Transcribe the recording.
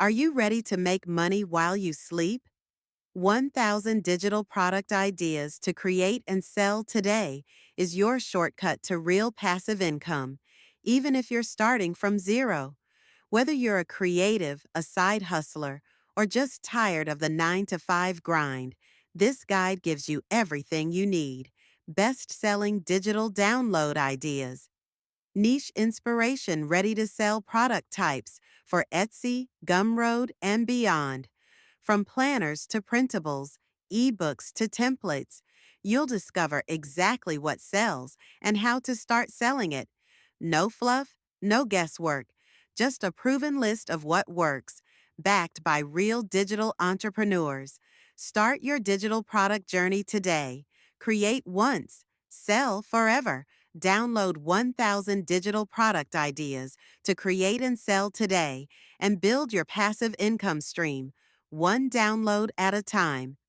Are you ready to make money while you sleep? 1,000 digital product ideas to create and sell today is your shortcut to real passive income, even if you're starting from zero. Whether you're a creative, a side hustler, or just tired of the 9 to 5 grind, this guide gives you everything you need. Best selling digital download ideas, niche inspiration ready to sell product types for Etsy, Gumroad, and beyond. From planners to printables, eBooks to templates, you'll discover exactly what sells and how to start selling it. No fluff, no guesswork, just a proven list of what works, backed by real digital entrepreneurs. Start your digital product journey today. Create once, sell forever. Download 1,000 digital product ideas to create and sell today and build your passive income stream, one download at a time.